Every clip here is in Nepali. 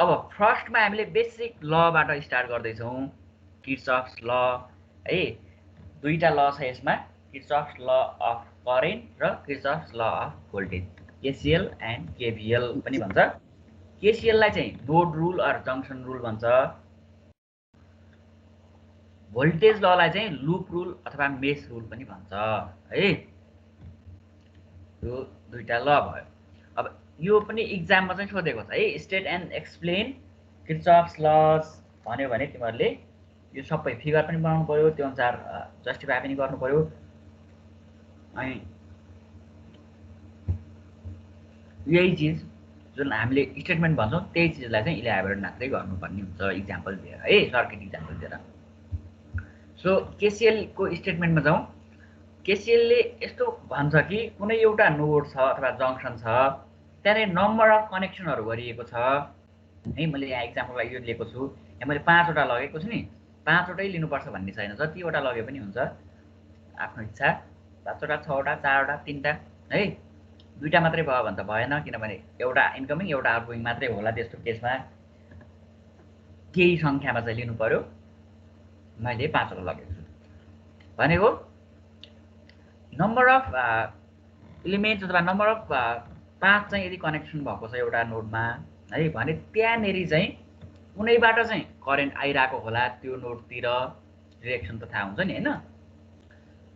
अब फर्स्टमा हामीले बेसिक लबाट स्टार्ट गर्दैछौँ, किर्चफ्स ल है। दुईटा ल छ यसमा, किर्चफ्स ल अफ करेन्ट र Kirchhoff's law of voltage, KCL and KVL पनि भन्छ। केसिएललाई चाहिँ node rule or junction rule भन्छ। भोल्टेज ललाई चाहिँ लुप रुल अथवा मेस रुल पनि भन्छ है। यो दुईटा ल भयो। अब यो पनि इक्जाममा चाहिँ सोधेको छ है, स्टेट एन्ड एक्सप्लेन किर्चफ्स लज भन्यो भने तिमीहरूले यो सबै फिगर पनि बनाउनु पर्यो, त्यो अनुसार जस्टिफाई पनि गर्नु पर्यो। अनि यही चिज जुन हामीले स्टेटमेन्ट भन्छौँ त्यही चिजलाई चाहिँ इलाबोरेट मात्रै गर्नुपर्ने हुन्छ इक्जाम्पल दिएर है, सर्किट इक्जाम्पल दिएर। सो केसिएलको स्टेटमेन्टमा जाउँ। केसिएलले यस्तो भन्छ कि कुनै एउटा नोड छ अथवा जङ्सन छ, त्यहाँनिर नम्बर अफ कनेक्सनहरू गरिएको छ है। मैले यहाँ इक्जाम्पललाई यो लिएको छु, यहाँ मैले 5वटा लगेको छु नि, 5वटै लिनुपर्छ भन्ने छैन, जतिवटा लगे पनि हुन्छ, आफ्नो इच्छा। 5वटा 6वटा 4वटा 3टा है। 2टा मात्रै भयो भने त भएन, किनभने एउटा इन्कमिङ एउटा आउटगोइङ मात्रै होला, त्यस्तो केसमा केही सङ्ख्यामा चाहिँ लिनु पर्यो। मैले 5वटा लगेको छु भनेको नम्बर अफ इलिमेन्ट्स अथवा नम्बर अफ 5 चाहिँ यदि कनेक्सन भएको छ एउटा नोडमा है भने त्यहाँनेरि चाहिँ कुनैबाट चाहिँ करेन्ट आइरहेको होला, त्यो नोडतिर डिरेक्सन त थाहा हुन्छ नि हैन,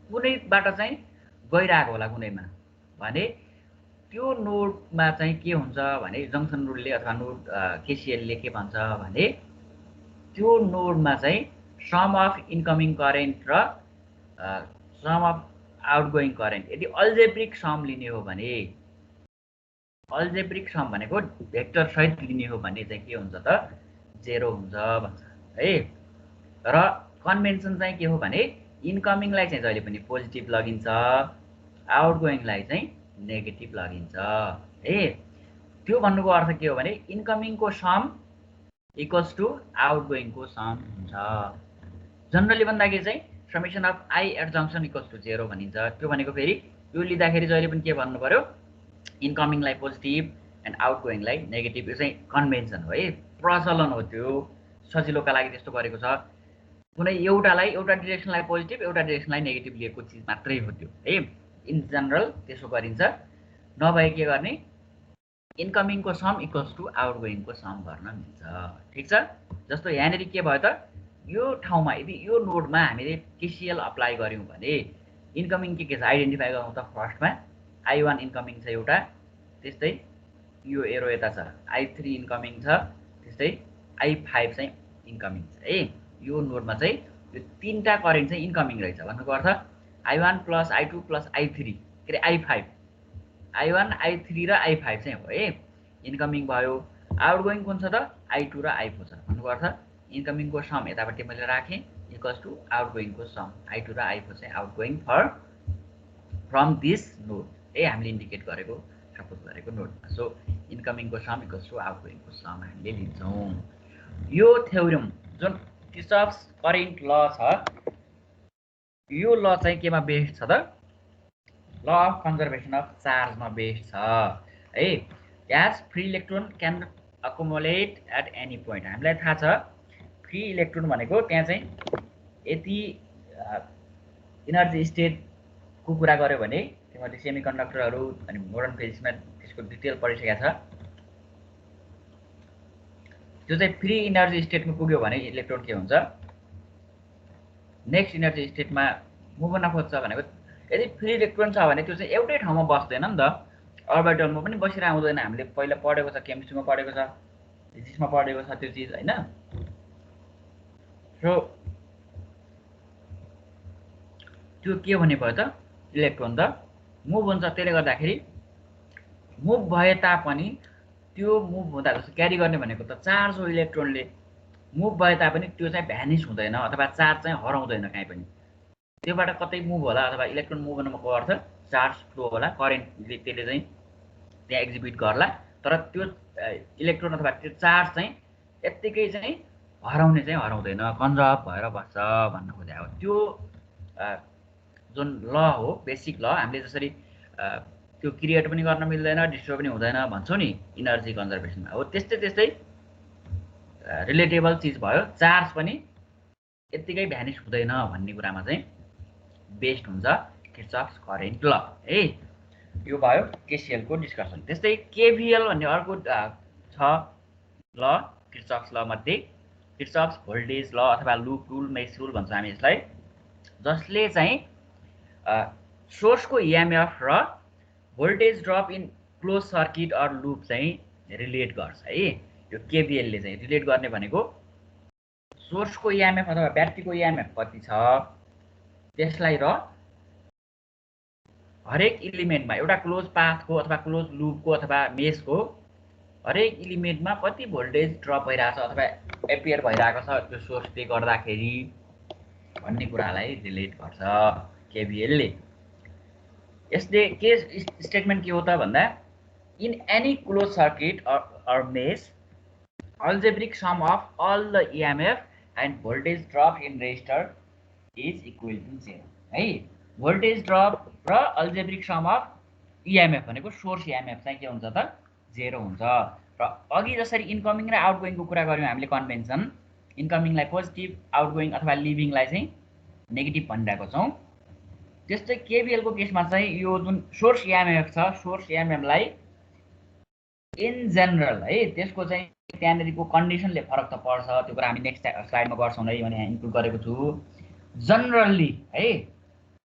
कुनैबाट चाहिँ गइरहेको होला कुनैमा भने त्यो नोडमा चाहिँ के हुन्छ भने जङ्सन रुलले अथवा नोड केसिएलले के भन्छ भने त्यो नोडमा चाहिँ सम अफ इन्कमिङ करेन्ट र सम अफ आउटगोइङ करेन्ट यदि अल्जेब्रिक सम लिने हो भने, अल्जेब्रिक सम भनेको भेक्टर सहित लिने हो भने चाहिँ के हुन्छ त 0 हुन्छ भन्छ है। र कन्भेन्सन चाहिँ के हो भने इन्कमिङलाई चाहिँ जहिले पनि पोजिटिभ लगिन्छ, आउटगोइङलाई चाहिँ नेगेटिभ लगिन्छ है। त्यो भन्नुको अर्थ के हो भने इन्कमिङको सम इक्वल्स टु आउटगोइङको सम हुन्छ। जनरली भन्दाखेरि चाहिँ summation of I at junction equals to 0 भनिन्छ। त्यो भनेको फेरि यो लिँदाखेरि जहिले पनि के भन्नु पर्यो, इन्कमिङलाई पोजिटिभ एन्ड आउटगोइङलाई नेगेटिभ। यो चाहिँ कन्भेन्सन हो है, प्रचलन हो, त्यो सजिलोका लागि त्यस्तो गरेको छ। कुनै एउटालाई एउटा डिरेक्सनलाई पोजिटिभ एउटा डिरेक्सनलाई नेगेटिभ लिएको चिज मात्रै हो त्यो है। इन जनरल त्यसो गरिन्छ। नभए के गर्ने, इन्कमिङको सम इक्वल्स टु आउटगोइङको सम गर्न मिल्छ। ठिक छ। जस्तो यहाँनिर के भयो त, यो ठाउँमा यदि यो नोडमा हामीले केसिएल अप्लाई गऱ्यौँ भने इन्कमिङ के छ आइडेन्टिफाई गरौँ त। फर्स्टमा I1 इन्कमिङ छ एउटा, त्यस्तै यो एरो यता छ I3 इन्कमिङ छ, त्यस्तै I5 चाहिँ इन्कमिङ छ है। यो नोडमा चाहिँ यो 3टा करेन्ट चाहिँ इन्कमिङ रहेछ भन्नुको अर्थ I1 plus I2 plus I3 के अरे I5, I1 I3 र I5 चाहिँ हो है, इन्कमिङ भयो। आउटगोइङ कुन छ त I2 र I4 छ भन्नुको अर्थ इन्कमिङको सम यतापट्टि मैले राखेँ इक्वल्स टु आउटगोइङको सम, I2 र I4 चाहिँ आउटगोइङ फ्रम दिस नोड है, हामीले इन्डिकेट गरेको सपोज गरेको नोडमा। सो इन्कमिङको सम इक्वल्स टु आउटगोइङको सम हामीले लिन्छौँ। यो थ्योरम जुन किर्चफ्स करेन्ट ल छ, यो ल चाहिँ केमा बेस्ड छ त, ल अफ कन्जर्भेसन अफ चार्जमा बेस्ड छ है। As free electron can accumulate at any point. हामीलाई थाहा छ फ्री इलेक्ट्रोन भनेको त्यहाँ चाहिँ यति इनर्जी स्टेटको कुरा गर्यो भने तिमीहरूले सेमिकन्डक्टरहरू अनि मोडर्न फिजिक्समा त्यसको डिटेल पढिसकेको छ। त्यो चाहिँ फ्री इनर्जी स्टेटमा पुग्यो भने इलेक्ट्रोन के हुन्छ, नेक्स्ट इनर्जी स्टेटमा मुभ गर्न खोज्छ भनेको। यदि फ्री इलेक्ट्रोन छ भने त्यो चाहिँ एउटै ठाउँमा बस्दैन नि त, अर्बिटलमा पनि बसिरहेको हुँदैन। हामीले पहिला पढेको छ, केमिस्ट्रीमा पढेको छ, फिजिक्समा पढेको छ त्यो चिज हैन। सो त्यो के भने भयो त, इलेक्ट्रोन त मुभ हुन्छ। त्यसले गर्दाखेरि मुभ भए तापनि त्यो मुभ हुँदा जस्तो क्यारी गर्ने भनेको त चार्ज हो, इलेक्ट्रोनले मुभ भए तापनि त्यो चाहिँ भ्यानिस हुँदैन अथवा चार्ज चाहिँ हराउँदैन कहीँ पनि, त्योबाट कतै मुभ होला अथवा इलेक्ट्रोन मुभ गर्नुको अर्थ चार्ज फ्लो होला, करेन्टले त्यसले चाहिँ त्यहाँ एक्जिबिट गर्ला। तर त्यो इलेक्ट्रोन अथवा त्यो चार्ज चाहिँ यत्तिकै चाहिँ हराउने चाहिँ हराउँदैन, कन्जर्भ भएर बस्छ भन्न खोजेको हो। त्यो जुन ल हो, बेसिक ल, हामीले जसरी त्यो क्रिएट पनि गर्न मिल्दैन, डिस्ट्रोय पनि हुँदैन भन्छौँ नि इनर्जी कन्जर्भेसनमा, हो त्यस्तै त्यस्तै रिलेटेबल चिज भयो, चार्ज पनि यत्तिकै भ्यानिस हुँदैन भन्ने कुरामा चाहिँ बेस्ड हुन्छ किर्चफ्स करेन्ट ल है। यो भयो केसीएल को डिस्कसन। त्यस्तै केभिएल भन्ने अर्को छ ल किर्चफ्स ल मध्ये किर्चफ्स भोल्टेज ल अथवा लुप रुल, मेश रुल भन्छ हामी यसलाई, जसले चाहिँ सोर्सको इएमएफ र voltage drop in close circuit or loop चाहिँ रिलेट गर्छ है। यो केभिएलले चाहिँ रिलेट गर्ने भनेको सोर्सको इएमएफ अथवा ब्याट्रीको इएमएफ कति छ त्यसलाई र हरेक इलिमेन्टमा एउटा क्लोज पाथको अथवा क्लोज लुपको अथवा मेशको हरेक इलिमेन्टमा कति भोल्टेज ड्रप भइरहेछ अथवा एपियर भइरहेको छ त्यो सोर्सले गर्दाखेरि भन्ने कुरालाई रिलेट गर्छ केभिएलले। यसले के स्टेटमेन्ट के हो त भन्दा in any close circuit or mesh algebraic sum of all the EMF and voltage drop in resistor is equal to 0 है। voltage drop र algebraic sum of EMF भनेको सोर्स EMF चाहिँ के हुन्छ त 0 हुन्छ। र अघि जसरी इनकमिङ र आउटगोइङ को कुरा गर्यौं हामीले कन्भेन्सन, इनकमिङलाई पोजिटिभ, आउटगोइङ अथवा लिभिङलाई चाहिँ नेगेटिभ भनिरहेको छौं, त्यस्तै केभिएल को केसमा चाहिँ यो जुन सोर्स EMF छ सोर्स EMF लाई इन जनरल है त्यसको चाहिँ त्यहाँनेरिको कन्डिसनले फरक त पर्छ, त्यो कुरा हामी नेक्स्ट स्लाइडमा गर्छौं है, भने यहाँ इन्क्लुड गरेको छु। जनरली है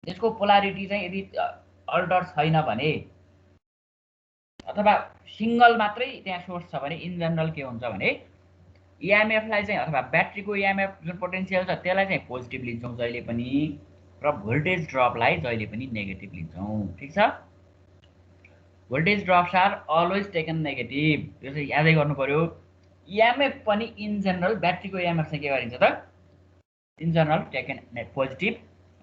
त्यसको पोलारिटी चाहिँ यदि अल्टर छैन भने अथवा सिंगल मात्रै त्यहाँ सोर्स छ भने इन जनरल के हुन्छ भने इएमएफ लाई चाहिँ अथवा ब्याट्रीको इएमएफ जुन पोटेन्शियल छ त्यसलाई चाहिँ पोजिटिभ लिन्छौं जहिले पनि र भोल्टेज ड्रपलाई जहिले पनि नेगेटिभ लिन्छौं। ठीक छ, voltage drops are always taken negative, यो चाहिँ यादै गर्नु पर्यो। इएमएफ पनि इन जनरल ब्याट्रीको इएमएफ चाहिँ के गरिन्छ त इन जनरल टेकन पोजिटिभ,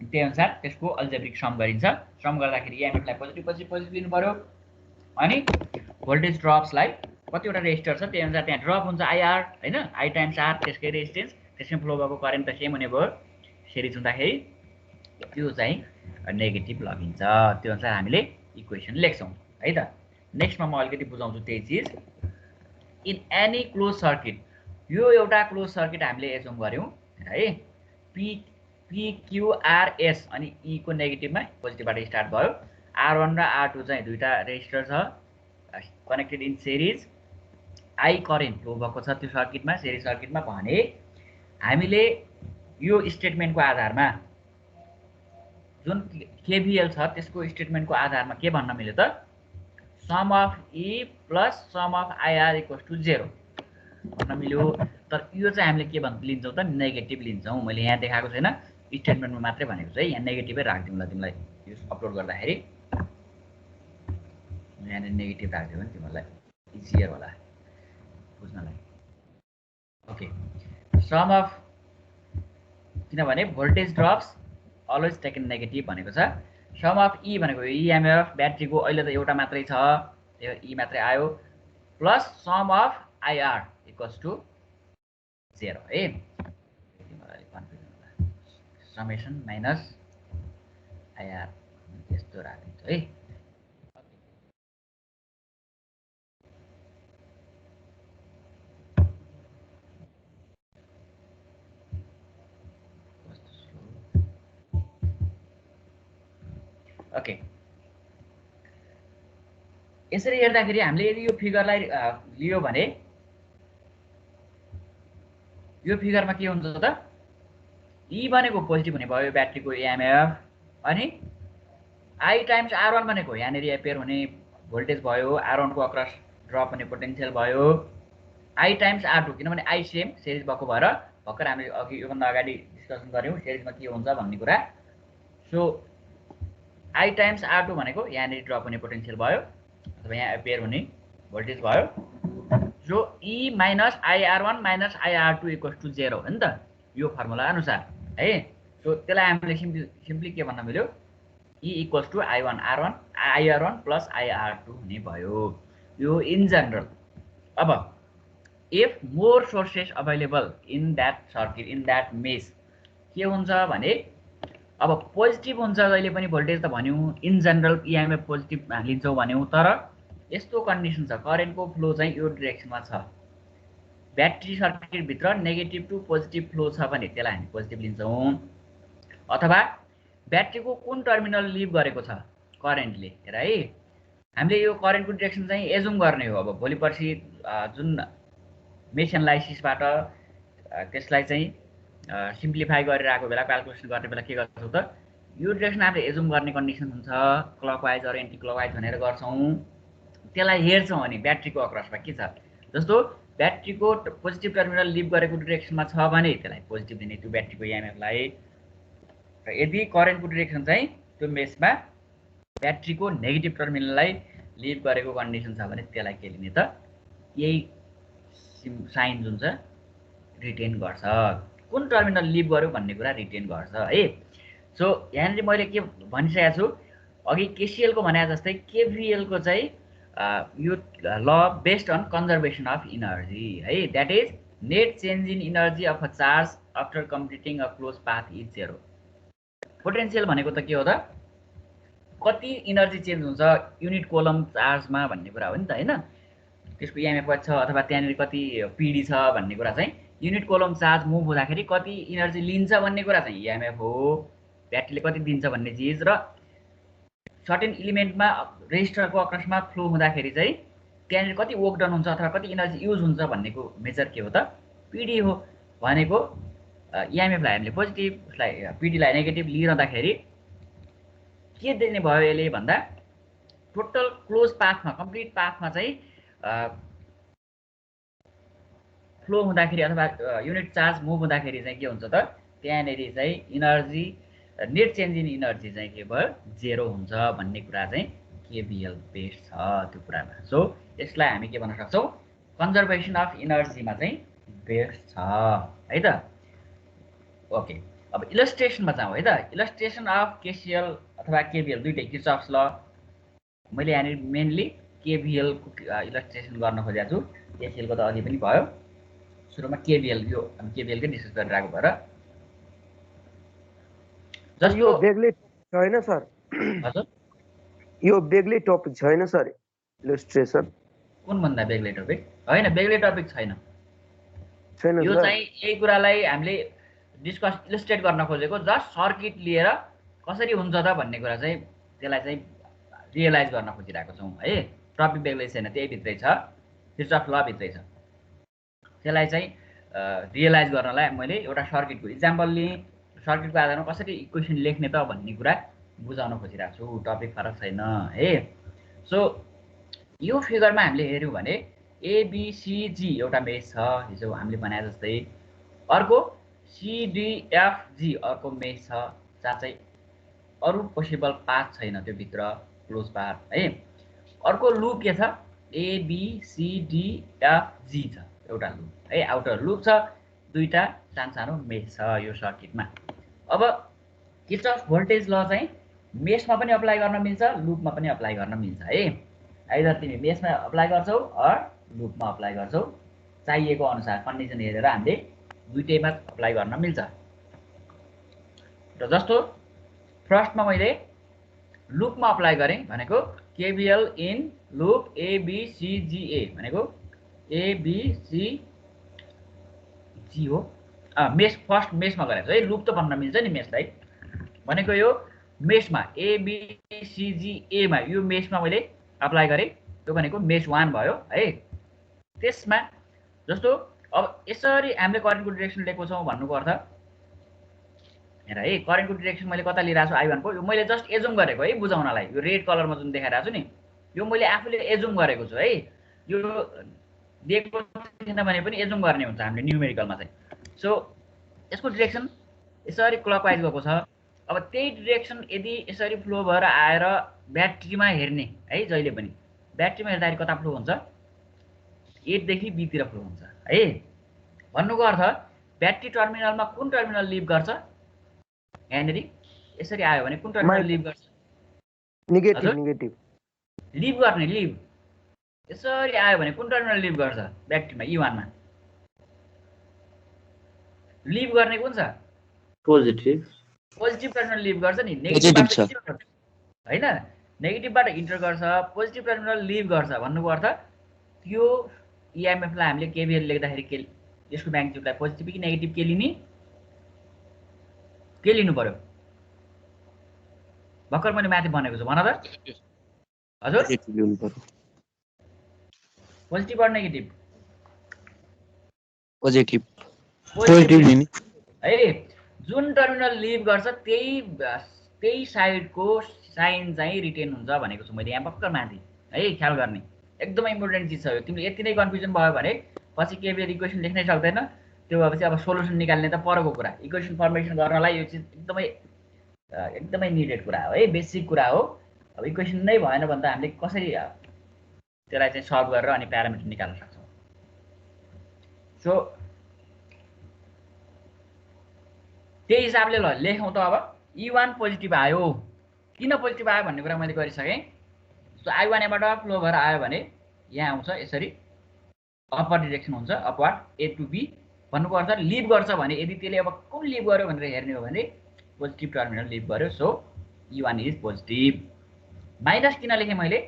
त्यही अनुसार त्यसको अल्जेब्रिक सम गरिन्छ। सम गर्दाखेरि इएमएफ लाई पोजिटिभ पोजिटिभ पोजिटिभ लिनु पर्यो। अनि भोल्टेज ड्रप्सलाई कतिवटा रेजिस्टर छ त्यही अनुसार त्यहाँ ड्रप हुन्छ आईआर हैन, आई टाइम्स आर त्यसकै रेजिस्टेन्स, त्यसमै फ्लो भएको करेन्ट त सेम हुने भयो। सिरिज हुँदाखेरि त्यो चाहिँ नेगेटिभ लगिन्छ, त्यो अनुसार हामीले इक्वेसन लेख्छौं है त। नेक्स्टमा म अलिकति बुझाउँछु त्यही चीज। इन एनी क्लोज सर्किट, यो एउटा क्लोज सर्किट हामीले एज्युम गर्यौं है, PQRS अनि E को नेगेटिभमा पोजिटिभबाट स्टार्ट भयो, R1 र R2 चाहिँ दुईटा रेजिस्टर छ connected in series, I current flow भएको छ त्यो सर्किटमा सिरिज सर्किटमा भने हामीले यो स्टेटमेन्टको आधारमा जुन केभिएल छ त्यसको स्टेटमेन्टको आधारमा के भन्न मिल्यो त sum of E plus sum of IR equals to 0 भन्न मिल्यो। तर यो चाहिँ हामीले के भन्न लिन्छौं त नेगेटिभ लिन्छौं। मैले यहाँ देखाएको छैन, स्टेटमेन्टमा मात्रै भनेको छ है, यहाँ नेगेटिभै राख्दिउँ ल तिमीलाई यो अपलोड गर्दाखेरि, यहाँ नेगेटिभ राख्दियो भने तिमीलाई इजियर होला बुझ्नलाई। ओके, सम अफ, किनभने voltage drops always taken negative भनेको छ। सम अफ E भनेको इएमएफ ब्याट्रीको अहिले त एउटा मात्रै छ त्यो E मात्रै आयो, plus sum of IR equals to 0 है। तिमीलाई कन्फ्युजन होला, समेसन माइनस IR यस्तो राखिन्छ है। ओके, यसरी हेर्दाखेरि हामीले यदि यो फिगरलाई लियो भने यो फिगरमा के हुन्छ त E भनेको पोजिटिभ हुने भयो ब्याट्रीको इएमएफ, अनि I टाइम्स R1 भनेको यहाँनेर एपियर हुने भोल्टेज भयो, R1 को अक्रस ड्रप हुने पोटेन्शियल भयो, I टाइम्स R2 किनभने I सेम सिरिज भएको भएर भर्खर हामीले अघि योभन्दा अगाडि डिस्कसन गर्यौं सिरिजमा के हुन्छ भन्ने कुरा। सो I टाइम्स R2 भनेको यहाँनेर ड्रप हुने पोटेन्शियल भयो अथवा यहाँ एपियर हुने भोल्टेज भयो, जो E minus IR1 minus IR2 equals to 0 हो नि त यो फर्मुला अनुसार है। सो त्यसलाई हामीले सिम्पली के भन्न मिल्यो E equals to IR1 plus IR2 हुने भयो, यो इन जनरल। अब if more sources available in that circuit in that mesh के हुन्छ भने अब पोजिटिभ हुन्छ जहिले पनि भोल्टेज त भन्यौं, इन जनरल इएमएफ पोजिटिभ लिन्छौं भन्यौं, तर यस्तो कन्डिसन छ करेन्टको फ्लो चाहिँ यो डाइरेक्सनमा छ, ब्याट्री सर्किटभित्र नेगेटिभ टु पोजिटिभ फ्लो छ भने त्यसलाई हामी पोजिटिभ लिन्छौँ। अथवा ब्याट्रीको कुन टर्मिनल लिभ गरेको छ करेन्टले, हेर है, हामीले यो करेन्टको डिरेक्सन चाहिँ एजुम गर्ने हो। अब भोलि पर्सि जुन मेस एनालाइसिसबाट त्यसलाई चाहिँ सिम्प्लिफाई गरेर आएको बेला क्यालकुलेसन गर्ने बेला के गर्छौँ त, यो डिरेक्सन हामीले एजुम गर्ने कन्डिसन हुन्छ, क्लकवाइज अर एन्टी क्लकवाइज भनेर गर्छौँ। त्यसलाई हेर्छौँ अनि ब्याट्रीको अक्रसमा के छ, जस्तो ब्याट्रीको पोजिटिभ टर्मिनल लिभ गरेको डिरेक्सनमा छ भने त्यसलाई पोजिटिभ दिने त्यो ब्याट्रीको इएमएफलाई। र यदि करेन्टको डिरेक्सन चाहिँ त्यो मेसमा ब्याट्रीको नेगेटिभ टर्मिनललाई लिभ गरेको कन्डिसन छ भने त्यसलाई के लिने त, यही साइन जुन छ रिटेन गर्छ, कुन टर्मिनल लिभ गर्यो भन्ने कुरा रिटेन गर्छ है। सो यहाँनिर मैले के भनिसकेको छु अघि केसिएलको भने जस्तै केभिएलको चाहिँ यो law based on conservation of energy है, that is net change in energy of a charge after completing a close path is 0। Potential भनेको त के हो त, कति इनर्जी चेन्ज हुन्छ युनिट कोलम चार्जमा भन्ने कुरा हो नि त होइन। त्यसको इएमएफ कति छ अथवा त्यहाँनिर कति पिडी छ भन्ने कुरा चाहिँ युनिट कोलम चार्ज मुभ हुँदाखेरि कति इनर्जी लिन्छ भन्ने कुरा चाहिँ इएमएफ हो। ब्याट्रीले कति दिन्छ भन्ने चिज र सर्टेन इलिमेन्टमा रेजिस्टरको अक्रसमा फ्लो हुँदाखेरि चाहिँ त्यहाँनिर कति वर्क डन हुन्छ अथवा कति इनर्जी युज हुन्छ भन्नेको मेजर के हो त, पिडी हो। भनेको इएमएफलाई हामीले पोजिटिभ, उसलाई पिडीलाई नेगेटिभ लिइरहँदाखेरि के दिने भयो यसले भन्दा, टोटल क्लोज पाथमा कम्प्लिट पाथमा चाहिँ फ्लो हुँदाखेरि अथवा युनिट चार्ज मुभ हुँदाखेरि चाहिँ के हुन्छ त, त्यहाँनिर चाहिँ energy net change in energy चाहिँ के भयो 0 हुन्छ भन्ने कुरा चाहिँ केभिएल बेस्ड छ त्यो कुरामा। सो यसलाई हामी के भन्न सक्छौँ, कन्जर्भेसन अफ इनर्जीमा चाहिँ बेस्ड छ है त। ओके, अब इलस्ट्रेसनमा जाउँ है त। इलस्ट्रेसन अफ केसिएल अथवा केभिएल दुइटै किर्चफ्स ल, मैले यहाँनिर मेनली केभिएलको इलस्ट्रेसन गर्न खोजेको छु, केसिएलको त अघि पनि भयो। सुरुमा केभिएल, यो केभिएलकै डिस्कस गरेर आएको भएर जस्तो यो बेग्लै छैन सर, हजुर यो बेग्लै टपिक छैन सर इलस्ट्रेसन। कुन भन्दा बेग्लै टपिक होइन, बेग्लै टपिक छैन, छैन यो सर। चाहिँ यही कुरालाई हामीले डिस्कस इलस्ट्रेट गर्न खोजेको, जस्ट सर्किट लिएर कसरी हुन्छ त भन्ने कुरा चाहिँ त्यसलाई चाहिँ रियलाइज गर्न खोजिरहेको छौँ है। टपिक बेग्लै छैन, त्यही भित्रै छ, किर्चफ ल भित्रै छ। त्यसलाई चाहिँ रियलाइज गर्नलाई मैले एउटा सर्किटको इक्जाम्पल लिएँ, सर्किटको आधारमा कसरी इक्वेसन लेख्ने त भन्ने कुरा बुझाउन खोजिरहेको छु, टपिक फरक छैन है। सो यो फिगरमा हामीले हेऱ्यौँ भने एबिसिजी एउटा मेस छ हिजो हामीले भने जस्तै, अर्को सिडिएफजी अर्को मेस छ जहाँ चाहिँ अरू पोसिबल पाथ छैन त्यो भित्र क्लोज पाथ है। अर्को लुप के छ, एबिसिडिएफजी छ एउटा लुप है, आउटर लुप छ, दुईटा सानो मेस छ यो सर्किटमा। अब किर्चफ भोल्टेज ल चाहिँ मेसमा पनि अप्लाई गर्न मिल्छ, लुपमा पनि अप्लाई गर्न मिल्छ है। आइदर तिमी मेसमा अप्लाई गर्छौ अर लुपमा अप्लाई गर्छौ, चाहिएको अनुसार कन्डिसन हेरेर हामीले दुईटैमा अप्लाई गर्न मिल्छ। र जस्तो फर्स्टमा मैले लुपमा अप्लाई गरेँ भनेको केभिएल इन लुप एबिसिजिए भनेको एबिसिजी हो, मेस फर्स्ट मेसमा गरेको है, लुप त भन्न मिल्छ नि मेसलाई। भनेको यो मेसमा एबिसिजिएमा यो मेसमा मैले अप्लाई गरेँ, त्यो भनेको मेस 1 भयो है। त्यसमा जस्तो अब यसरी हामीले करेन्टको डिरेक्सन लिएको छौँ भन्नुको अर्थ हेर है, करेन्टको डिरेक्सन मैले कता लिइरहेको छु I1 को, यो मैले जस्ट एजुम गरेको है बुझाउनलाई। यो रेड कलरमा जुन देखाइरहेको छु नि यो मैले आफूले एजुम गरेको छु है, यो दिएको छैन भने पनि एजुम गर्ने हुन्छ हामीले न्युमेरिकलमा चाहिँ। सो यसको डिरेक्सन यसरी क्लकवाइज गएको छ। अब त्यही डिरेक्सन यदि यसरी फ्लो भएर आएर ब्याट्रीमा हेर्ने है, जहिले पनि ब्याट्रीमा हेर्दाखेरि कता फ्लो हुन्छ, 8 देखि B तिर फ्लो हुन्छ है। भन्नुको अर्थ ब्याट्री टर्मिनलमा कुन टर्मिनल लिभ गर्छ, यहाँनिर यसरी आयो भने कुन टर्मिनल लिभ गर्छ, नेगेटिभ लिभ गर्ने, लिभ यसरी आयो भने कुन टर्मिनल लिभ गर्छ ब्याट्रीमा E1 मा, लिभ गर्ने कुन छ, पोजिटिभ टर्मिनल लिभ गर्छ नि, नेगेटिभबाट हैन, नेगेटिभबाट इन्टर गर्छ, पोजिटिभ टर्मिनल लिभ गर्छ। भन्नुको अर्थ त्यो इएमएफलाई हामीले केभिएल लेख्दाखेरि के यसको म्याग्निट्युडलाई पोजिटिभ कि नेगेटिभ के लिने के लिनु पर्यो भर्खर मैले माथि भनेको छु भन त हजुर पोजिटिभ अर नेगेटिभ पोजिटिभ लिने है जुन टर्मिनल लिभ गर्छ त्यही साइडको साइन चाहिँ रिटेन हुन्छ भनेको छु मैले यहाँ भर्खर माथि है ख्याल गर्ने एकदमै इम्पोर्टेन्ट चिज छ यो तिमीले यति नै कन्फ्युजन भयो भने पछि केभिएल इक्वेसन लेख्नै सक्दैन त्यो भएपछि अब सोलुसन निकाल्ने त परको कुरा इक्वेसन फर्मेसन गर्नलाई यो चिज एकदमै निडेड कुरा हो है बेसिक कुरा हो अब इक्वेसन नै भएन भने त हामीले कसरी त्यसलाई चाहिँ सल्भ गरेर अनि प्यारामिटर निकाल्न सक्छौँ सो त्यही हिसाबले ल लेखौँ त अब E1 पोजिटिभ आयो किन पोजिटिभ आयो भन्ने कुरा मैले गरिसकेँ सो I1 यहाँबाट फ्लो भएर आयो भने यहाँ आउँछ यसरी अपर डिरेक्सन हुन्छ अपवार्ड A टु B भन्नुपर्छ लिभ गर्छ भने यदि त्यसले अब कुन लिभ गर्यो भनेर हेर्ने हो भने पोजिटिभ टर्मिनल लिभ गर्यो so E1 is positive minus किन लेखेँ मैले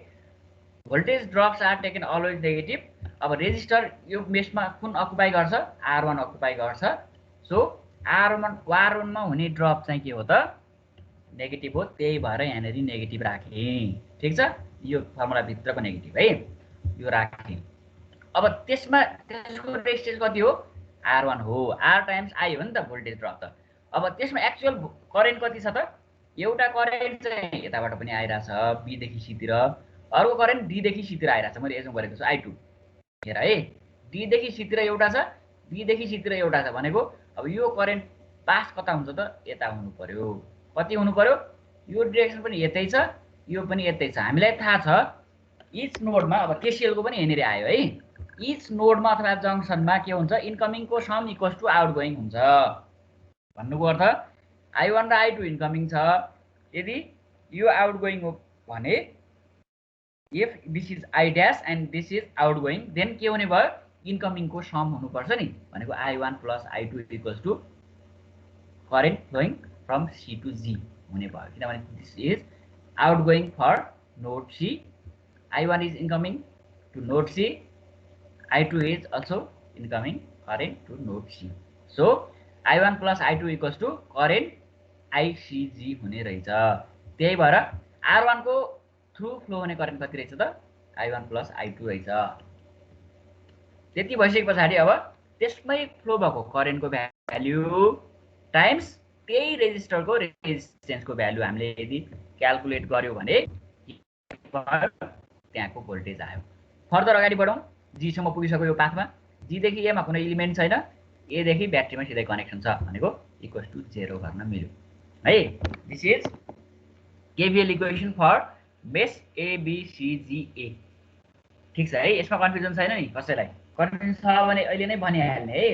voltage drops are taken always negative अब रेजिस्टर यो मेसमा कुन अकुपाई गर्छ R1 अकुपाई गर्छ सो R1 मा हुने ड्रप चाहिँ के हो त नेगेटिभ हो त्यही भएर यहाँनिर नेगेटिभ राखेँ ठिक छ यो फर्मुला भित्रको नेगेटिभ है यो राखेँ अब त्यसको रेजिस्टेन्स कति हो R1 हो R टाइम्स I हो नि त भोल्टेज ड्रप त अब त्यसमा एक्चुअल करेन्ट कति छ त एउटा करेन्ट चाहिँ यताबाट पनि आइरहेछ B देखि C तिर अर्को करेन्ट D देखि C तिर आइरहेछ मैले एजुम गरेको छु I2 हेर है D देखि C तिर एउटा छ B देखि C तिर एउटा छ भनेको अब यो करेन्ट पास कता हुन्छ त यता हुनु पर्यो कति हुनु पर्यो यो डिरेक्सन पनि यतै छ यो पनि यतै छ हामीलाई थाहा छ इच नोडमा अब केसीएल को पनि यहाँनिर आयो है इच नोडमा अथवा जंक्सनमा के हुन्छ इन्कमिङको सम इक्वल्स टु आउटगोइङ हुन्छ भन्नुको अर्थ I1 र I2 इन्कमिङ छ यदि यो आउटगोइङ हो भने if this is I dash and this is outgoing then के हुने भयो इन्कमिङको सम हुनुपर्छ नि भनेको I1 plus I2 equals to current flowing from C to G हुने भयो किनभने this is outgoing for node C I1 is incoming to node C I2 is also incoming current to node C. So I1 plus I2 equals to current ICG हुने रहेछ त्यही भएर R1 को थ्रु फ्लो हुने करेन्ट कति रहेछ त I1 plus I2 रहेछ त्यति भइसके पछाडि अब त्यसमै फ्लो भएको करेन्टको भ्यालु टाइम्स त्यही रेजिस्टरको रेजिस्टेन्सको भ्यालु हामीले यदि क्याल्कुलेट गर्यो भने त्यहाँको भोल्टेज आयो फर्दर अगाडि बढौँ जी सम्म पुगिसक्यो यो पाथमा जी देखि ए मा कुनै एलिमेन्ट छैन ए देखि ब्याट्रीमा सिधै कनेक्सन छ भनेको इक्वल्स टु 0 गर्न मिल्यो है this is KVL equation for mesh ABCGA ठीक छ है यसमा कन्फ्युजन छैन नि कसैलाई कन्फ्युजन छ भने अहिले नै भनिहाल्ने है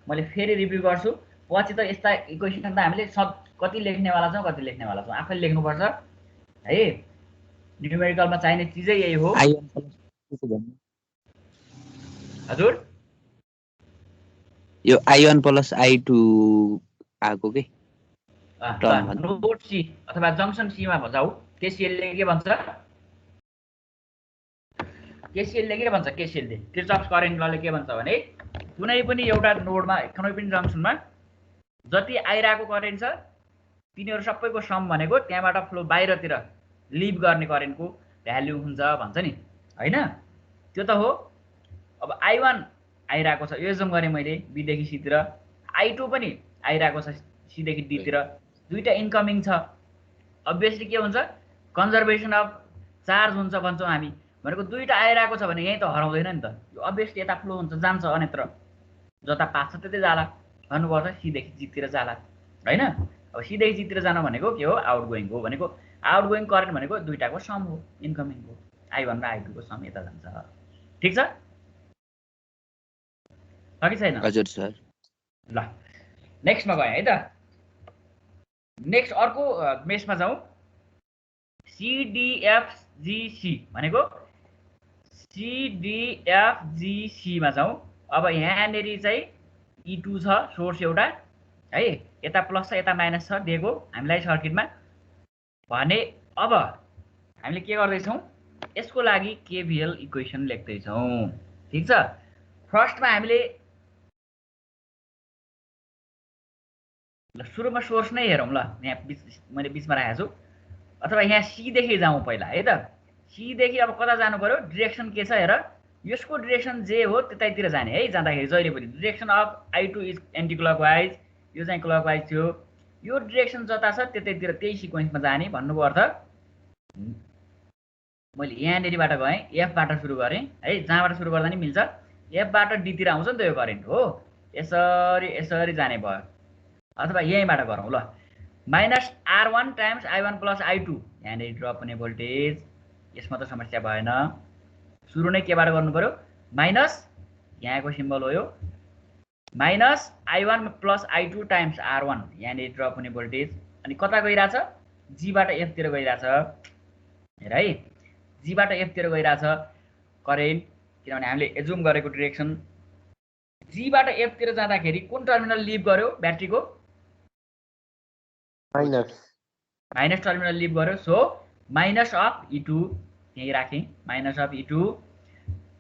मैले फेरि रिभ्यु गर्छु पछि त यस्ता इक्वेसन त हामीले कति लेख्नेवाला छौँ कति लेख्नेवाला छौँ आफैले लेख्नुपर्छ है न्युमेरिकलमा चाहिने चिजै यही हो हजुर यो I1 प्लस I2 आको के नोड सी अथवा जंक्सन सी मा जाऊ केसीएल ले के भन्छ केसीएल ले किर्चफ्स करेन्ट लले के भन्छ भने कुनै पनि एउटा नोडमा कुनै पनि जंक्सनमा जति आइराको करेन्ट छ तिनीहरु सबैको सम भनेको त्यहाँबाट फ्लो बाहिरतिर लिभ गर्ने करेन्टको भ्यालु हुन्छ भन्छ नि हैन त्यो त हो अब I1 आइराको छ यो जम गरे मैले B देखि C तिर I2 पनि आइराको छ C देखि D तिर दुईटा इन्कमिङ छ अभियसली के हुन्छ कन्जर्भेसन अफ चार्ज हुन्छ भन्छौं हामी भनेको दुईटा आइराको छ भने यही त हराउँदैन नि त यो अभियसली यता फ्लो हुन्छ जान्छ अन्यत्र जता पास छ त्यतै जाला भन्नुपर्छ C देखि G तिर जाला हैन अब C देखि G तिर जान भनेको के हो आउटगोइङ हो भनेको आउटगोइङ करेन्ट भनेको दुईटाको सम हो इन्कमिङको I1 र I2 को सम यता जान्छ ठीक छ कि छैन हजुर सर ल नेक्स्टमा गए है त नेक्स्ट अर्को मेसमा जाऊ CDFGC भनेको CDFGC मा जाऊ अब यहाँनेरि चाहिँ E2 छ सोर्स एउटा है यता प्लस छ यता माइनस छ दिएको हामीलाई सर्किटमा भने अब हामीले के गर्दै छौं यसको लागि KVL इक्वेसन लेख्दै छौं ठीक छ फर्स्टमा हामीले ल सुरुमा सोर्स नै हेरौँ ल, यहाँ मैले बिचमा राखेको छु, अथवा यहाँ सी देखि जाउँ पहिला है त। सी देखि अब कता जानु पर्यो, डिरेक्सन के छ हेर, यसको डिरेक्सन जे हो त्यतैतिर जाने है। जाँदाखेरि जहिले पनि direction of I2 is anti clockwise, यो चाहिँ क्लकवाइज थियो, यो डिरेक्सन जता छ त्यतैतिर त्यही सिक्वेन्समा जाने भन्नुको अर्थ। मैले यहाँनिरबाट गएँ, एफबाट सुरु गरेँ है, जहाँबाट सुरु गर्दा नि मिल्छ, एफबाट डीतिर आउँछ नि त यो करेन्ट हो, यसरी यसरी जाने भयो। अथवा यहीँबाट गरौँ ल, minus R1 times I1 plus I2, यहाँनिर ड्रप हुने भोल्टेज, यसमा त समस्या भएन। सुरु नै केबाट गर्नु पर्यो, माइनस यहाँको सिम्बल हो यो, minus I1 plus I2 times R1, यहाँनिर ड्रप हुने भोल्टेज, अनि कता गइरहेछ, जीबाट एफतिर गइरहेछ हेर है, जीबाट एफतिर गइरहेछ करेन्ट, किनभने हामीले एजुम गरेको डिरेक्सन जीबाट एफतिर जाँदाखेरि कुन टर्मिनल लिभ गर्यो ब्याट्रीको, माइनस टर्मिनल लिभ गर्यो। सो माइनस अफ E2 यही राखेँ, माइनस अफ E2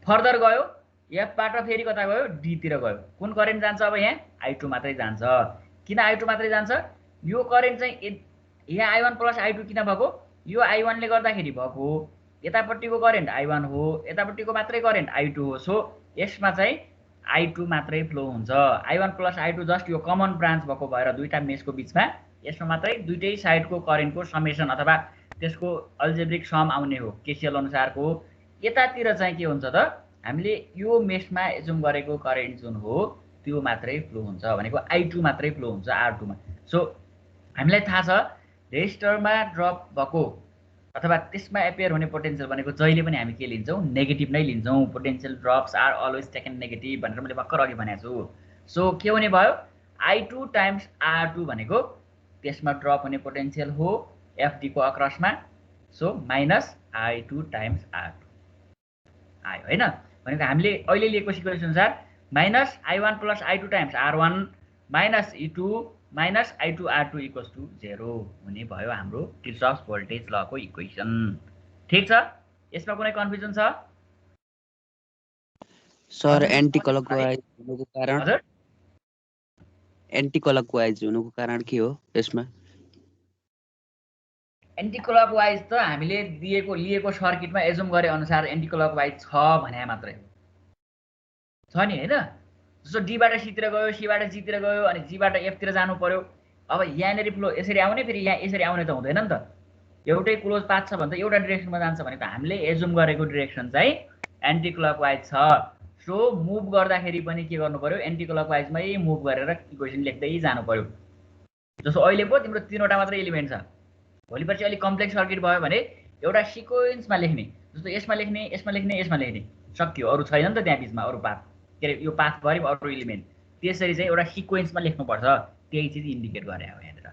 फर्दर गयो, एफबाट फेरि कता गयो, डीतिर गयो। कुन करेन्ट जान्छ अब यहाँ, I2 मात्रै जान्छ। किन I2 मात्रै जान्छ, यो करेन्ट चाहिँ यहाँ I1 प्लस I2 किन भएको, यो I1 ले गर्दाखेरि भएको, यतापट्टिको करेन्ट I1 हो, यतापट्टिको मात्रै करेन्ट I2 हो। सो यसमा चाहिँ I2 मात्रै फ्लो हुन्छ। I1 प्लस I2 जस्ट यो कमन ब्रान्च भएको भएर दुईटा मेसको बिचमा, यसमा मात्रै दुईटै साइडको करेन्टको समेसन अथवा त्यसको अल्जेब्रिक सम आउने हो केसीएल अनुसारको। यतातिर चाहिँ के हुन्छ त, हामीले यो मेसमा एजुम गरेको करेन्ट जुन हो त्यो मात्रै फ्लो हुन्छ, भनेको I2 मात्रै फ्लो हुन्छ R2 मा। सो हामीलाई थाहा छ रेजिस्टरमा ड्रप भएको अथवा त्यसमा एपियर हुने पोटेन्सियल भनेको जहिले पनि हामी के लिन्छौँ, नेगेटिभ नै लिन्छौँ। Potential drops are always taken negative भनेर मैले भर्खर अघि भनेको छु। सो के हुने भयो, I2 टाइम्स R2 भनेको त्यसमा ड्रप हुने पोटेन्सियल हो FD को अक्रसमा। So minus I2 times R2 आयो होइन, भनेको हामीले अहिले लिएको सिक्वेन्स अनुसार minus I1 plus I2 times R1 minus E2 minus I2 R2 equals to 0 हुने भयो हाम्रो किर्चफ भोल्टेज लको इक्वेसन। ठिक छ, यसमा कुनै कन्फ्युजन छ सर? एन्टी क्लकवाइज हुनुको कारण, हजुर एन्टी क्लकवाइज हुनुको कारण के हो यसमा? एन्टी क्लकवाइज त हामीले लिएको सर्किटमा एजुम गरे अनुसार एन्टी क्लकवाइज छ भने मात्रै छ नि होइन। जस्तो डीबाट सीतिर गयो, सीबाट जीतिर गयो, अनि जीबाट एफतिर जानु पर्यो। अब यहाँनिर फ्लो यसरी आउने, फेरि यहाँ यसरी आउने त हुँदैन नि त, एउटै क्लोज पाथ छ भने त एउटा डिरेक्सनमा जान्छ भने त हामीले एजुम गरेको डिरेक्सन चाहिँ एन्टी क्लकवाइज छ। सो मुभ गर्दाखेरि पनि के गर्नु पर्यो, एन्टी क्लकवाइजमै मुभ गरेर इक्वेसन लेख्दै जानु पर्यो। जस्तो अहिले पो तिम्रो 3वटा मात्रै एलिमेन्ट छ, भोलिपर्सि अलिक कम्प्लेक्स सर्किट भयो भने एउटा सिक्वेन्समा लेख्ने, जस्तो यसमा लेख्ने, यसमा लेख्ने, यसमा लेख्ने, सक्यो, अरू छैन नि त त्यहाँ बिचमा अरू पाथ, के अरे यो पाथभरि अरू एलिमेन्ट, त्यसरी चाहिँ एउटा सिक्वेन्समा लेख्नुपर्छ। त्यही चिज इन्डिकेट गरे हो यहाँनिर।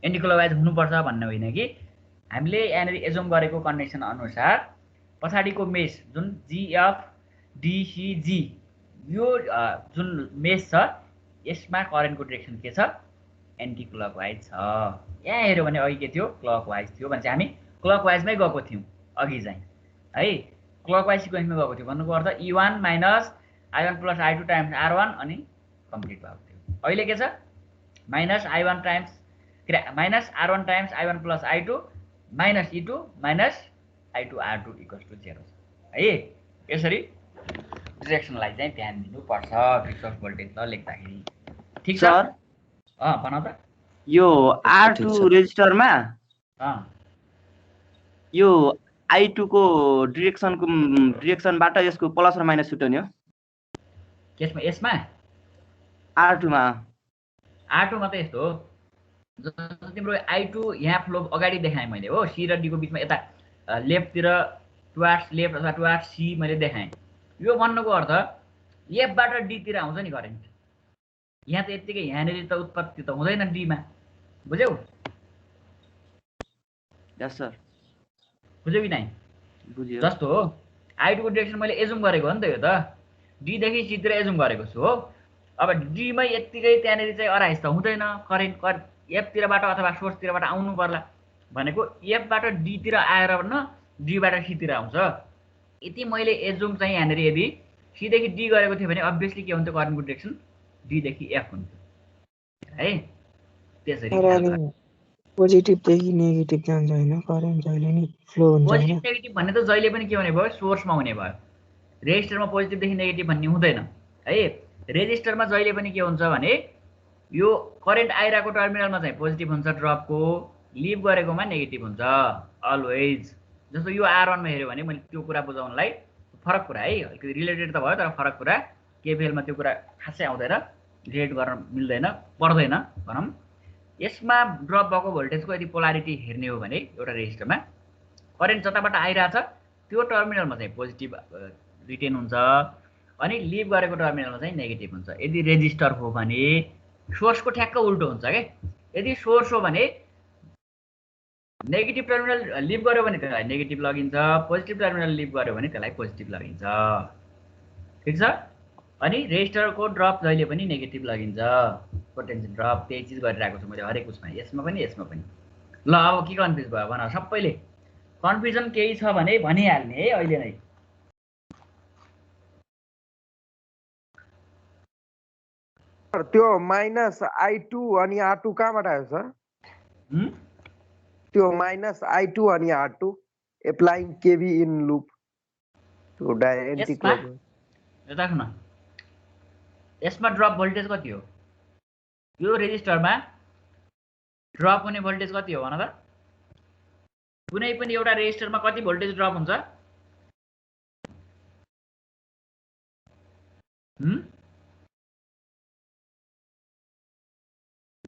एन्टी क्लकवाइज हुनुपर्छ भन्ने होइन कि, हामीले यहाँनिर एजुम गरेको कन्डिसन अनुसार पछाडिको मेस जुन GFDCG यो जुन मेस छ यसमा करेन्टको डिरेक्सन के छ, एन्टी क्लकवाइज छ। यहाँ हेऱ्यो भने अघि के थियो, क्लकवाइज थियो भने चाहिँ हामी क्लकवाइजमै गएको थियौँ अघि चाहिँ है, क्लकवाइज सिक्वेन्समा गएको थियो भन्नुको अर्थ E1 minus I1 plus I2 times R1 अनि कम्प्लिट भएको थियो। अहिले के छ, minus I1 times minus R1 times I1 plus I2 minus E2 minus I2 R2 equals to 0 है। यसरी डिरेक्सनलाई चाहिँ ध्यान दिनुपर्छ किर्चफ भोल्टेज ल लेख्दाखेरि। ठिक छ, भन त। यो R2 रेजिस्टरमा यो I2 को डिरेक्सनबाट यसको प्लस र माइनस छुट्याउने हो। यसमा R2 मा त यस्तो हो, जस्तो तिम्रो I2 यहाँ फ्लो अगाडि देखाएँ मैले हो, सी र डी को बिचमा यता लेफ्टतिर टुवार्ड्स लेफ्ट अथवा टुवार्ड्स सी मैले देखाएँ। यो भन्नुको अर्थ एफबाट डीतिर आउँछ नि करेन्ट, यहाँ त यत्तिकै यहाँनिर त उत्पत्ति त हुँदैन डीमा, बुझ्यौ? यस सर, बुझ्यौ कि नै? बुझ्यो। जस्तो हो I2 को डिरेक्सन मैले एजुम गरेको हो नि त, यो त डीदेखि सीतिर एजुम गरेको छु हो। अब डीमै यत्तिकै त्यहाँनिर चाहिँ अराइज त हुँदैन, करेन्ट एफतिरबाट अथवा सोर्सतिरबाट आउनु पर्ला भनेको एफबाट डीतिर आएर न डीबाट सीतिर आउँछ। यति मैले एजुम चाहिँ यहाँनिर यदि सी देखि डी गरेको थियो भने अभियसली के हुन्थ्यो करेन्टको डिरेक्सन डी देखि एफ हुन्थ्यो है त्यसरी ख्याल गर पोजिटिभ देखि नेगेटिभ जान्छ हैन करेन्ट जहिले नि फ्लो हुन्छ हैन पोजिटिभ नेगेटिभ भन्ने त जहिले पनि के हुने भयो सोर्समा हुने भयो रेजिस्टरमा पोजिटिभ देखि नेगेटिभ भन्ने हुँदैन है रेजिस्टरमा जहिले पनि के हुन्छ भने यो करेन्ट आइरहेको टर्मिनलमा चाहिँ पोजिटिभ हुन्छ ड्रपको लिभ गरेकोमा नेगेटिभ हुन्छ अलवेज जस्तो यो R1 मा हेर्यो भने मैले त्यो कुरा बुझाउनलाई फरक कुरा है अलिकति रिलेटेड त भयो तर फरक कुरा केभीएलमा त्यो कुरा खासै आउँदैन रिलेट गर्न मिल्दैन पर्दैन भनौँ यसमा ड्रप भएको भोल्टेजको यदि पोलारिटी हेर्ने हो भने एउटा रेजिस्टरमा करेन्ट जताबाट आइरहेछ त्यो टर्मिनलमा चाहिँ पोजिटिभ रिटेन हुन्छ अनि लिभ गरेको टर्मिनलमा चाहिँ नेगेटिभ हुन्छ यदि रेजिस्टर हो भने सोर्सको ठ्याक्क उल्टो हुन्छ के यदि सोर्स हो भने नेगेटिभ टर्मिनल लिभ गर्यो भने त्यसलाई नेगेटिभ लगिन्छ पोजिटिभ टर्मिनल लिभ गर्यो भने त्यसलाई पोजिटिभ लगिन्छ ठिक छ अनि रेजिस्टरको ड्रप जहिले पनि नेगेटिभ लगिन्छ पोटेन्सियल ड्रप त्यही चिज गरिरहेको छु मैले हरेक उसमा यसमा पनि ल अब के कन्फ्युज भयो भन सबैले कन्फ्युजन केही छ भने भनिहाल्ने है अहिले नै त्यो -I2 अनि R2 कहाँबाट आयो सर त्यो -I2 अनि R2 applying KV in loop to anti clock राख्नु न यसमा ड्रप भोल्टेज कति हो यो रेजिस्टरमा ड्रप हुने भोल्टेज कति हो भन त कुनै पनि एउटा रेजिस्टरमा कति भोल्टेज ड्रप हुन्छ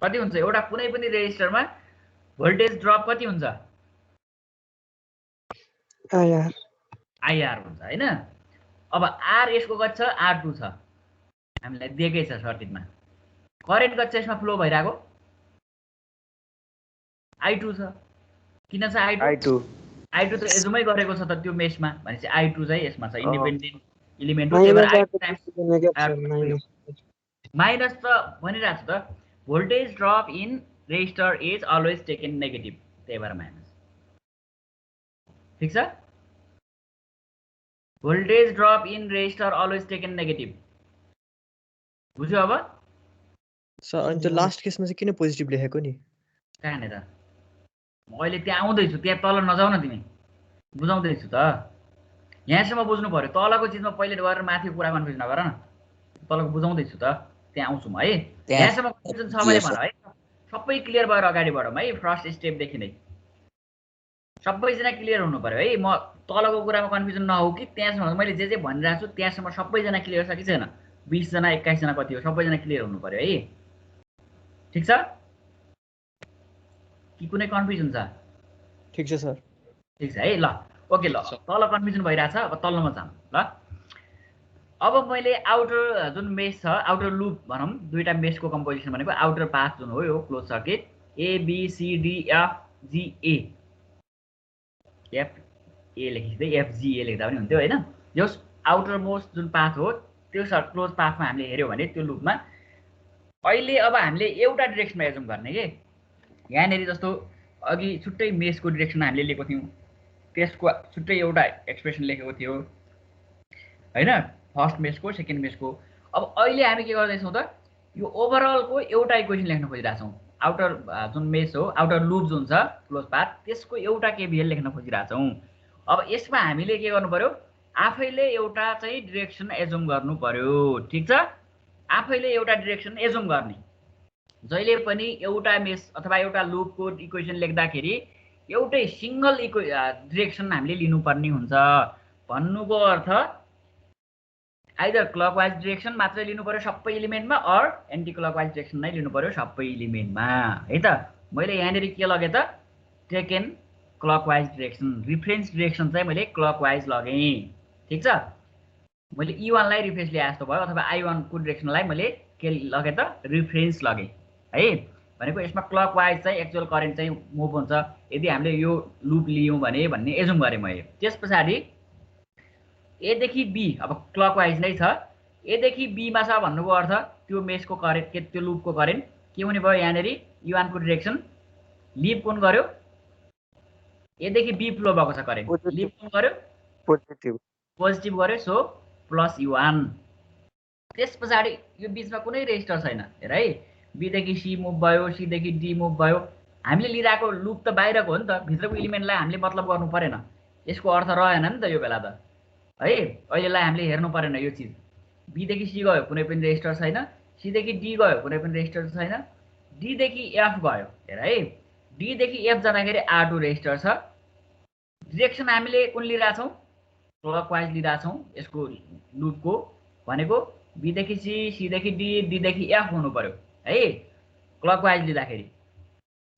कति हुन्छ एउटा कुनै पनि रेजिस्टरमा भोल्टेज ड्रप कति हुन्छ आइआर हुन्छ हैन अब आर यसको कति छ R2 छ हामीलाई दिएकै छ सर्किटमा करेन्ट कति छ यसमा फ्लो भइरहेको I2 छ किन छ I2 त एजुमै गरेको छ त त्यो मेसमा भनेपछि I2 चाहिँ यसमा छ इन्डिपेन्डेन्ट एलिमेन्ट हो त्यही भएर माइनस त भनिरहेको छु त voltage drop in resistor is always taken negative त्यही भएर माइनस ठीक छ voltage drop in resistor always taken negative बुझ्यो अब सर अनि त्यो लास्ट केसमा चाहिँ किन पोजिटिभ लेखेको नि कहाँने त म अहिले त्यहाँ आउँदैछु त्यहाँ तल नजाऊ न तिमी बुझाउँदैछु त यहाँसम्म बुझ्नु पर्यो तलको चिजमा पहिले गरेर माथि कुरा कन्फ्युज नगर न तलको बुझाउँदैछु त त्यहाँ आउँछु म है यहाँसम्म कन्फ्युजन छ भने भन है सबै क्लियर भएर अगाडि बढौँ है फर्स्ट स्टेपदेखि नै सबैजना क्लियर हुनु पर्यो है म तलको कुरामा कन्फ्युजन नहो कि त्यहाँसम्म मैले जे भनिरहेको छु त्यहाँसम्म सबैजना क्लियर छ कि छैन 20 जना 21 जना कति हो सबैजना क्लियर हुनु पर्यो है ठिक छ कि कुनै कन्फ्युजन छ ठीक छ सर ठीक छ है ल ओके ल तल कन्फ्युजन भइरहेछ अब तल्लोमा जाम ल अब मैले आउटर जुन मेस छ आउटर लूप भनौँ दुईटा मेसको कम्पोजिसन भनेको आउटर पाथ जुन हो यो क्लोज सर्किट ABCDFGA लेखिँदै FGA लेख्दा पनि हुन्थ्यो हैन यो आउटर मोस्ट जुन पाथ हो त्यो क्लोज पाथमा हामीले हेर्यो भने त्यो लूपमा अहिले अब हामीले एउटा डिरेक्सनमा एजुम गर्ने के यहाँनेरि जस्तो अघि छुट्टै मेसको डिरेक्सन हामीले लिएको थियौँ त्यसको छुट्टै एउटा एक्सप्रेसन लेखेको थियो हैन फर्स्ट मेसको सेकेन्ड मेसको अब अहिले हामी के गर्दैछौँ त यो ओभरअलको एउटा इक्वेसन लेख्न खोजिरहेछौँ आउटर जुन मेस हो आउटर लूप जुन छ क्लोज पाथ त्यसको एउटा केभीएल लेख्न खोजिरहेछौँ अब यसमा हामीले के गर्नु पर्यो आफैले एउटा चाहिँ डिरेक्सन एजुम गर्नु पर्यो ठीक छ आफैले एउटा डिरेक्सन एजुम गर्ने जहिले पनि एउटा मेस अथवा एउटा लूपको इक्वेसन लेख्दाखेरि एउटै सिंगल डिरेक्सन हामीले लिनुपर्ने हुन्छ भन्नुको अर्थ आइदर क्लकवाइज डिरेक्सन मात्रै लिनु पर्यो सबै एलिमेन्टमा अर एन्टी क्लकवाइज डिरेक्सन नै लिनु पर्यो सबै एलिमेन्टमा है त मैले यहाँनेरि के लगे त taken clockwise direction reference direction चाहिँ मैले क्लकवाइज लगेँ ठीक छ मैले E1 लाई रिफरेन्स लिए जस्तो भयो अथवा I1 को डिरेक्सनलाई मैले के लगे त रिफरेन्स लगे है भनेको यसमा क्लकवाइज चाहिँ एक्चुअल करेन्ट चाहिँ मुभ हुन्छ यदि हामीले यो लूप लियौँ भने भन्ने एजुम गरेँ मैले त्यसपछि A देखि B अब क्लकवाइज नै छ A देखि B मा छ भन्नुको अर्थ त्यो मेसको करेन्ट के त्यो लूपको करेन्ट के हुने भयो यहाँनेरि E1 को डिरेक्सन लिभ कुन गर्यो A देखि B फ्लो भएको छ करेन्ट लिभ कुन गर्यो पोजिटिभ गर्यो सो प्लस U1 त्यस पछाडि यो बीचमा कुनै रेजिस्टर छैन हेर है बी देखि सी मुभ भयो सी देखि डी मुभ भयो हामीले लिइराको लुप त बाहिरको हो नि त भित्रको एलिमेन्टलाई हामीले मतलब गर्नु परेन यसको अर्थ रहेन नि त यो बेला त है अहिलेलाई हामीले हेर्नु परेन यो चीज बी देखि सी गयो कुनै पनि रेजिस्टर छैन सी देखि डी गयो कुनै पनि रेजिस्टर छैन डी देखि एफ गयो हेर है डी देखि एफ जाँदाखेरि R2 रेजिस्टर छ डिरेक्सन हामीले कुन लिइराछौँ क्लकवाइज लिइराछौँ यसको लुपको भनेको बी देखि सी सी देखि डी डी देखि एफ हुनु पर्यो है क्लकवाइज लिँदाखेरि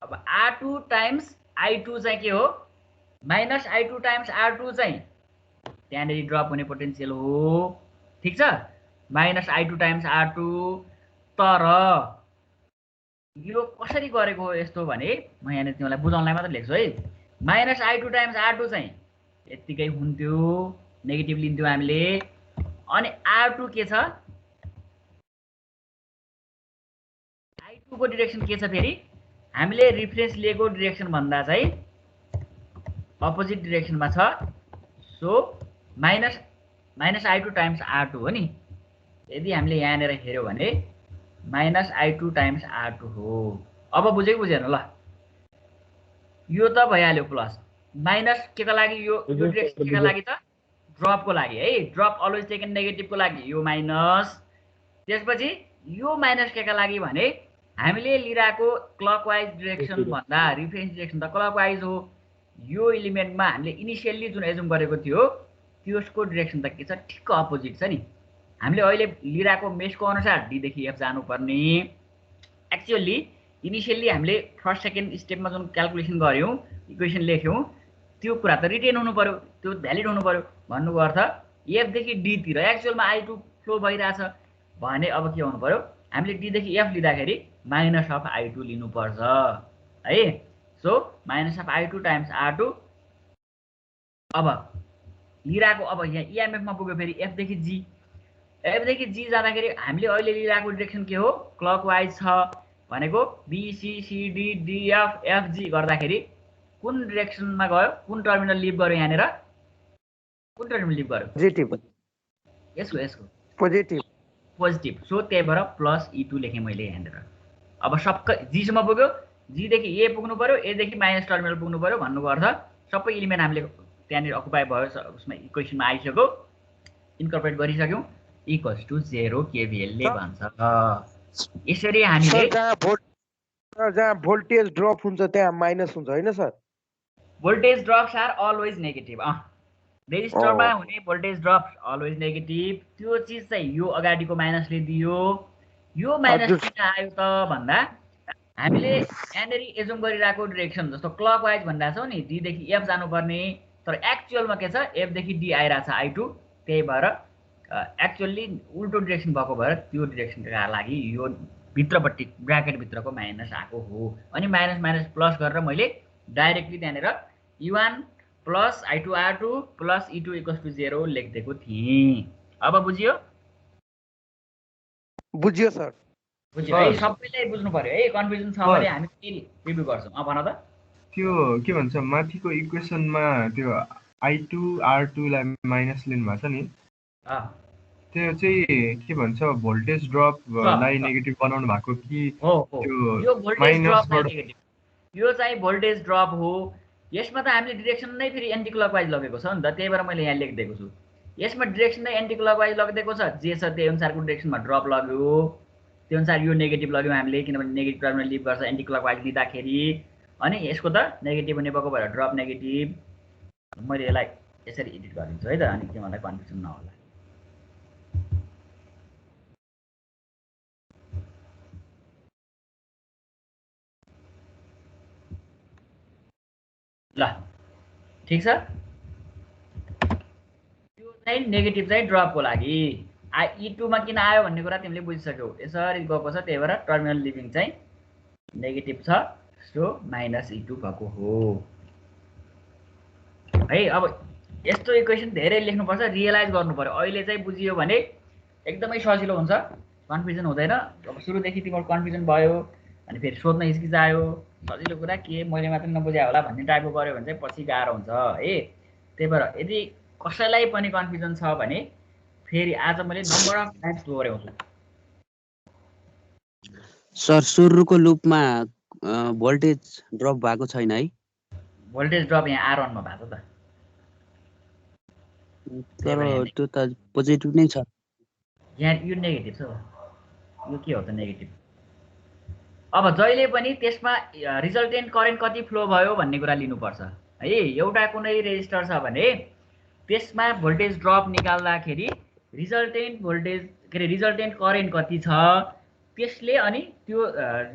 अब R2 टाइम्स I2 चाहिँ के हो माइनस I2 टाइम्स R2 चाहिँ त्यहाँनिर ड्रप हुने पोटेन्सियल हो ठिक छ माइनस I2 टाइम्स R2 तर यो कसरी गरेको हो यस्तो भने म यहाँनिर तिमीलाई बुझाउनलाई मात्र लेख्छु है माइनस I2 टाइम्स R2 चाहिँ यत्तिकै हुन्थ्यो नेगेटिभ लिन्थ्यौँ हामीले अनि R2 के छ I2 को डिरेक्सन के छ फेरि हामीले रिफरेन्स लिएको डिरेक्सन भन्दा चाहिँ अपोजिट डिरेक्सनमा छ so minus I2 times R2 हो नि यदि हामीले यहाँनिर हेर्यो भने माइनस I2 टाइम्स R2 हो अब बुझेको बुझेन ल यो त भइहाल्यो प्लस माइनस के का लागि यो डिरेक्सन के का लागि त ड्रपको लागि है ड्रप अलवेज टेकन नेगेटिभको लागि यो माइनस त्यसपछि यो माइनस के का लागि भने हामीले लिइराको क्लकवाइज डिरेक्सन भन्दा रिफरेन्स डिरेक्सन त क्लकवाइज हो यो एलिमेन्टमा हामीले इनिसियली जुन एजुम गरेको थियो त्यसको डिरेक्सन त के छ ठिक्क अपोजिट छ नि हामीले अहिले लिइराको मेसको अनुसार डी देखि एफ जानुपर्ने एक्चुअली इनिसियली हामीले फर्स्ट सेकेन्ड स्टेपमा जुन क्याल्कुलेसन गर्यौँ इक्वेसन लेख्यौँ त्यो कुरा त रिटेन हुनु पर्यो त्यो भ्यालिड हुनु पर्यो भन्नुको अर्थ एफ देखि डी तिर एक्चुअलमा I2 फ्लो भइरहेछ भने अब के हुनु पर्यो हामीले डी देखि एफ लिँदाखेरि माइनस अफ I2 लिनुपर्छ है so minus of I2 times R2 अब लिइराको अब यहाँ EMF मा पुग्यो फेरि एफ देखि जी जाँदाखेरि हामीले अहिले लिइराको डिरेक्सन के हो क्लकवाइज छ भनेको B C C D D F F G गर्दाखेरि कुन डिरेक्सनमा गयो कुन टर्मिनल लिभ गर्यो यहाँनिर कुन टर्मिनल लिभ गर्यो पोजिटिभ यसको पोजिटिभ सो त्यही भएर प्लस E2 लेखेँ मैले यहाँनिर अब सबै जीसम्म पुग्यो जी देखि ए पुग्नु पर्यो ए देखि माइनस टर्मिनल पुग्नु पर्यो भन्नुको अर्थ सबै एलिमेन्ट हामीले त्यहाँनिर अकुपाई भयो उसमा इक्वेसनमा आइसक्यो इन्कर्पोरेट गरिसक्यौँ इक्वल्स टु 0 KVL ले भन्छ यसरी हामीले जहाँ भोल्टेज ड्रप हुन्छ त्यहाँ माइनस हुन्छ हैन sir voltage drops are always negative रेजिस्टरमा हुने भोल्टेज ड्रप्स अलवेज नेगेटिभ त्यो चिज चाहिँ यो अगाडिको माइनसले दियो यो माइनस किन आयो त भन्दा हामीले यहाँनिर एजुम गरिरहेको डिरेक्सन जस्तो क्लकवाइज भनिरहेको छौँ नि डी देखि एफ जानुपर्ने तर एक्चुअलमा के छ एफ देखि डी आइरहेछ I2 त्यही भएर एक्चुअल्ली उल्टो डिरेक्सन भएको भएर त्यो डिरेक्सनका लागि यो भित्रपट्टि ब्राकेटभित्रको माइनस आएको हो अनि माइनस माइनस प्लस गरेर मैले डाइरेक्टली त्यहाँनिर U1 plus I2 R2 plus E2 equals to 0 लेखिदिएको थिएँ अब बुझियो बुझियो सर बुझियो है सबैले बुझ्नु पर्यो है कन्फ्युजन छ भने हामी फेरि रिभ्यु गर्छौँ भन त त्यो के भन्छ माथिको इक्वेसनमा त्यो I2 R2 लाई माइनस लिनु भएको छ नि त्यो चाहिँ के भन्छ भोल्टेज ड्रप लाई नेगेटिभ बनाउनु भएको कि यो भोल्टेज ड्रप नेगेटिभ यो चाहिँ भोल्टेज ड्रप हो यसमा त हामीले डिरेक्सन नै फेरि एन्टी क्लकवाइज लगेको छ नि त त्यही भएर मैले यहाँ लेखिदिएको छु यसमा डिरेक्सन नै एन्टी क्लकवाइज लगिदिएको छ जे छ त्यही अनुसारको डिरेक्सनमा ड्रप लग्यो त्यो अनुसार यो नेगेटिभ लग्यो हामीले किनभने नेगेटिभ टर्मिनल लिभ गर्छ एन्टी क्लकवाइज लिँदाखेरि अनि यसको त नेगेटिभ हुने भएको भएर ड्रप नेगेटिभ मैले यसलाई यसरी एडिट गरिदिन्छु है त अनि तिमीहरूलाई कन्फ्युजन नहोला ल ठिक छ त्यो चाहिँ नेगेटिभ चाहिँ ड्रपको लागि E2 मा किन आयो भन्ने कुरा तिमीले बुझिसक्यौ यसरी गएको छ त्यही भएर टर्मिनल लिभिङ चाहिँ नेगेटिभ छ सो माइनस E2 भएको हो है अब यस्तो इक्वेसन धेरै लेख्नुपर्छ रियलाइज गर्नु पर्यो अहिले चाहिँ बुझियो भने एकदमै सजिलो हुन्छ कन्फ्युजन हुँदैन अब सुरुदेखि तिम्रो कन्फ्युजन भयो अनि फेरि सोध्न हिचकिचायो सजिलो कुरा के मैले मात्र नबुझाए होला भन्ने टाइपको गर्यो भने चाहिँ पछि गाह्रो हुन्छ है त्यही भएर यदि कसैलाई पनि कन्फ्युजन छ भने फेरि आज मैले नम्बर अफ टाइम्स दोहोऱ्याउँछु। सर सुरुको लुपमा भोल्टेज ड्रप भएको छैन है? भोल्टेज ड्रप यहाँ R1 मा भएको छ त। तर त्यो त पोजिटिभ नै छ। यहाँ यो नेगेटिभ छ। यो के हो त नेगेटिभ? अब जहिले पनि त्यसमा रिजल्टेन्ट करेन्ट कति फ्लो भयो भन्ने कुरा लिनुपर्छ है। एउटा कुनै रेजिस्टर छ भने त्यसमा भोल्टेज ड्रप निकाल्दाखेरि रिजल्टेन्ट भोल्टेज के अरे रिजल्टेन्ट करेन्ट कति छ त्यसले अनि त्यो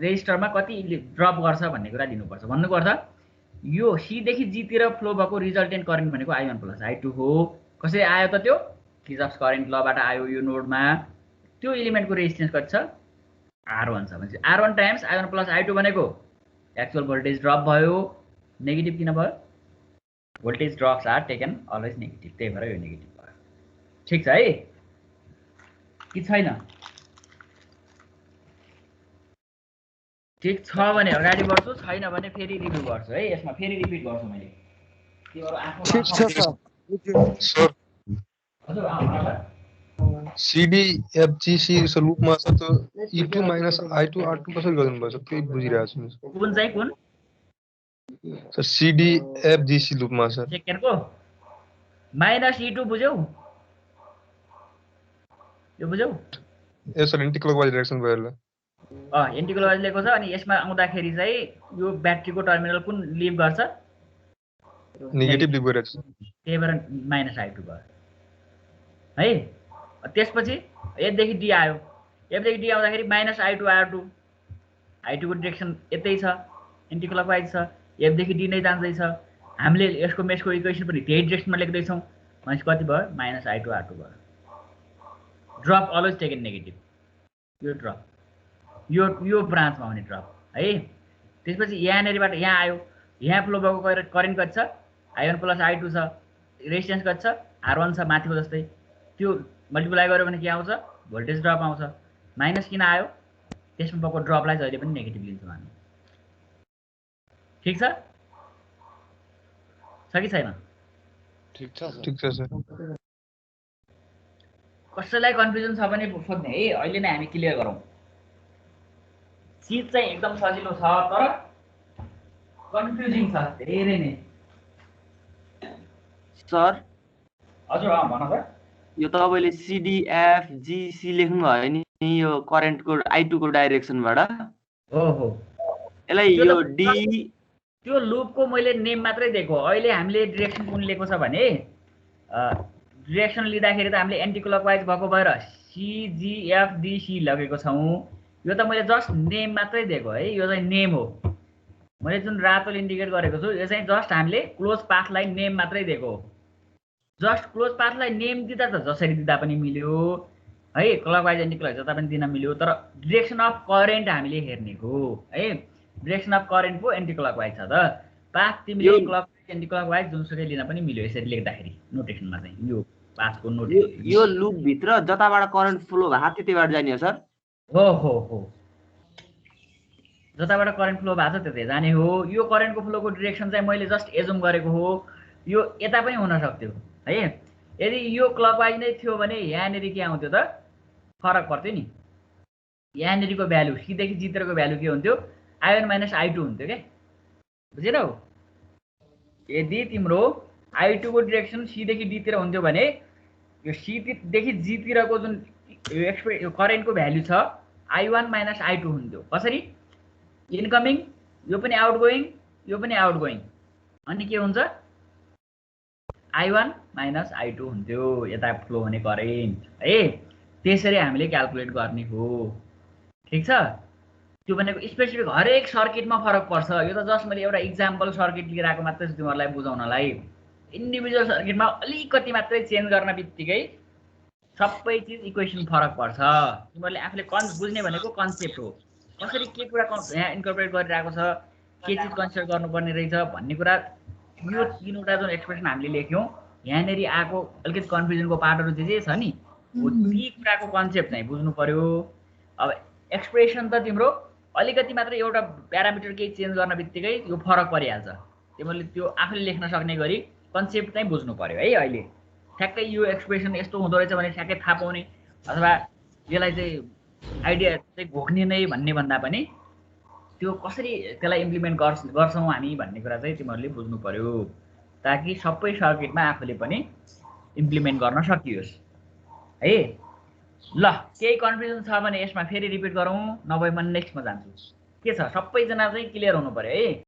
रेजिस्टरमा कति ड्रप गर्छ भन्ने कुरा लिनुपर्छ। भन्नुपर्छ यो C देखि G तिर फ्लो भएको रिजल्टेन्ट करेन्ट भनेको I1 प्लस I2 हो। कसरी आयो त त्यो? किर्चफ करेन्ट लबाट आयो यो नोडमा। त्यो एलिमेन्टको रेजिस्टेन्स कति छ? R1 छ भने R1 times I1 plus I2 भनेको एक्चुअल भोल्टेज ड्रप भयो। नेगेटिभ किन भयो? Voltage drops are taken always negative, त्यही भएर यो नेगेटिभ भयो। ठिक छ है कि छैन? ठिक छ भने अगाडि बढ्छु, छैन भने फेरि रिभ्यू गर्छु है। यसमा फेरि रिपिट गर्छु मैले। तिम्रो आफू ठिक छ सर। सर हजुर आउनु CDFGC लुपमा छ त्यो E2 माइनस I2 R2 कसरी गर्नु भएछ त्यही बुझिरहेको छु। कुन चाहिँ कुन? सर CDFGC लुपमा छ। सेकेन्डको माइनस E2 बुझ्यौ? यो बुझ्यौ? ए सर एन्टी क्लकवाइज डाइरेक्सन भयो ल। एन्टी क्लकवाइज लेखेको छ अनि यसमा आउँदाखेरि चाहिँ यो ब्याट्रीको टर्मिनल कुन लिभ गर्छ? नेगेटिभ लिभ गरेछ। त्यही भएर माइनस I2 भयो है। त्यसपछि एफदेखि डी आयो। एफदेखि डी आउँदाखेरि माइनस I2 R2। I2 को डिरेक्सन यतै छ, एन्टी क्लकवाइज छ। एफदेखि डी नै जाँदैछ। हामीले यसको मेसको इक्वेसन पनि त्यही डिरेक्सनमा लेख्दैछौँ। भनेपछि कति भयो? माइनस I2 R2 भयो। Drop always taken negative. यो ड्रप यो ब्रान्चमा हुने ड्रप है। त्यसपछि यहाँनिरबाट यहाँ आयो। यहाँ फ्लो भएको करेन्ट कति छ? I1 प्लस I2 छ। रेजिस्टेन्स कति छ? R1 छ माथिको जस्तै। त्यो मल्टिप्लाई गर्यो भने के आउँछ? भोल्टेज ड्रप आउँछ। माइनस किन आयो? त्यसमा भएको ड्रपलाई जहिले पनि नेगेटिभ लिन्छौँ हामी। ठिक छ कि छैन? ठिक छ सर। कसैलाई कन्फ्युजन छ भने सोध्ने है। अहिले नै हामी क्लियर गरौँ। चिज चाहिँ एकदम सजिलो छ तर कन्फ्युजिङ छ धेरै नै। सर हजुर भन त। यो तपाईँले CDFGC लेख्नु भयो नि यो करेन्टको I2 को डाइरेक्सनबाट। ओहो यसलाई यो डी त्यो लुपको मैले नेम मात्रै दिएको। अहिले हामीले डिरेक्सन कुन लिएको छ भने डिरेक्सन लिँदाखेरि त हामीले एन्टी क्लकवाइज भएको भएर CGFDC लगेको छौँ। यो त मैले जस्ट नेम मात्रै दिएको है। यो चाहिँ नेम हो। मैले जुन रातोले इन्डिकेट गरेको छु यो चाहिँ जस्ट हामीले क्लोज पाथलाई नेम मात्रै दिएको हो। जस्ट क्लोज पाथलाई नेम दिँदा त जसरी दिँदा पनि मिल्यो है। क्लकवाइज एन्टी क्लकवाइज जता पनि दिन मिल्यो। तर डिरेक्सन अफ करेन्ट हामीले हेर्ने हो है। डिरेक्सन अफ करेन्टको एन्टी क्लकवाइज छ त। पाथ तिमीले क्लकवाइज एन्टी क्लकवाइज जुनसुकै लिन पनि मिल्यो यसरी लेख्दाखेरि नोटेसनमा चाहिँ। यो पाथको नोटेसन यो लुप भित्र जताबाट करेन्ट फ्लो भएको त्यतैबाट जाने हो सर? हो जताबाट करेन्ट फ्लो भएको छ त्यतै जाने हो। यो करेन्टको फ्लोको डिरेक्सन चाहिँ मैले जस्ट एजुम गरेको हो। यो यता पनि हुन सक्थ्यो है। यदि यो क्लकवाइज नै थियो भने यहाँनिर के आउँथ्यो त? फरक पर्थ्यो नि। यहाँनिरको भ्यालु C देखि G तिरको भ्यालु के हुन्थ्यो? I1 माइनस I2 हुन्थ्यो क्या। बुझेनौ? यदि तिम्रो I2 को डिरेक्सन C देखि D तिर हुन्थ्यो भने यो C देखि G तिरको जुन करेन्टको भ्यालु छ I1 माइनस I2 हुन्थ्यो। कसरी? इनकमिङ यो पनि आउटगोइङ यो पनि आउटगोइङ अनि के हुन्छ? I1 माइनस I2 हुन्थ्यो यता फ्लो हुने करेन्ट है। त्यसरी हामीले क्याल्कुलेट गर्ने हो। ठिक छ? त्यो भनेको स्पेसिफिक हरेक सर्किटमा फरक पर्छ। यो त जस्ट मैले एउटा इक्जाम्पल सर्किट लिइरहेको मात्रै छु तिमीहरूलाई बुझाउनलाई। इन्डिभिजुअल सर्किटमा अलिकति मात्रै चेन्ज गर्न बित्तिकै सबै चिज इक्वेसन फरक पर्छ। तिमीहरूले आफूले बुझ्ने भनेको कन्सेप्ट हो। कसरी के कुरा यहाँ इन्कर्पोरेट गरिरहेको छ, के चिज कन्सिडर गर्नुपर्ने रहेछ भन्ने कुरा। यो तीनवटा जुन एक्सप्रेसन हामीले लेख्यौँ यहाँनिर आएको अलिकति कन्फ्युजनको पार्टहरू जे छ नि ती कुराको कन्सेप्ट चाहिँ बुझ्नु पर्यो। अब एक्सप्रेसन त तिम्रो अलिकति मात्र एउटा प्यारामिटर केही चेन्ज गर्न बित्तिकै यो फरक परिहाल्छ। तिमीहरूले त्यो आफूले लेख्न सक्ने गरी कन्सेप्ट चाहिँ बुझ्नु पर्यो है। अहिले ठ्याक्कै यो एक्सप्रेसन यस्तो हुँदो रहेछ भने ठ्याक्कै थाहा पाउने अथवा यसलाई चाहिँ आइडिया चाहिँ घोक्ने नै भन्ने भन्दा पनि त्यो कसरी त्यसलाई इम्प्लिमेन्ट गर्छौँ हामी भन्ने कुरा चाहिँ तिमीहरूले बुझ्नु पर्यो ताकि सबै सर्किटमा आफूले पनि इम्प्लिमेन्ट गर्न सकियोस् है। ल केही कन्फ्युजन छ भने यसमा फेरि रिपिट गरौँ नभए म नेक्स्टमा जान्छु। के छ सबैजना चाहिँ क्लियर हुनु पर्यो है।